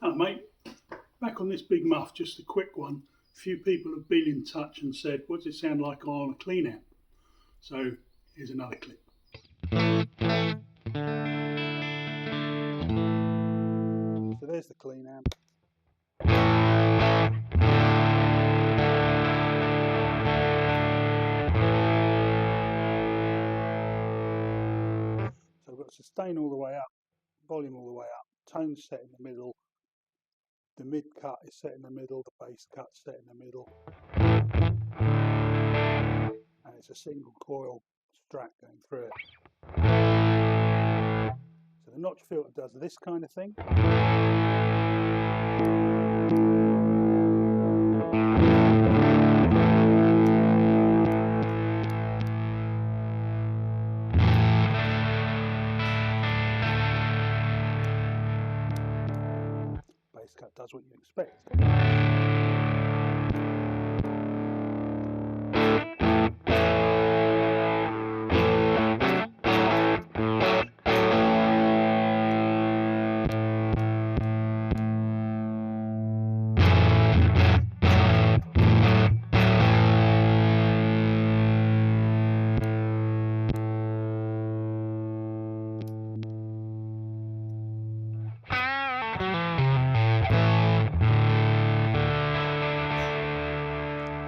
Oh, mate, back on this big muff, just a quick one. A few people have been in touch and said, what does it sound like on a clean amp? So here's another clip. So there's the clean amp. So we've got sustain all the way up, volume all the way up, tone set in the middle, the mid cut is set in the middle, the bass cut set in the middle, and it's a single coil Strat going through it. So the notch filter does this kind of thing. Bass cut does what you expect.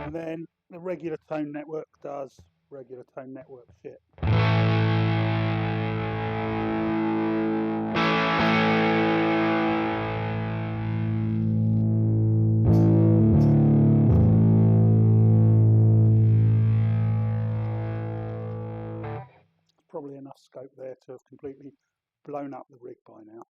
And then the regular tone network does regular tone network shit. Probably enough scope there to have completely blown up the rig by now.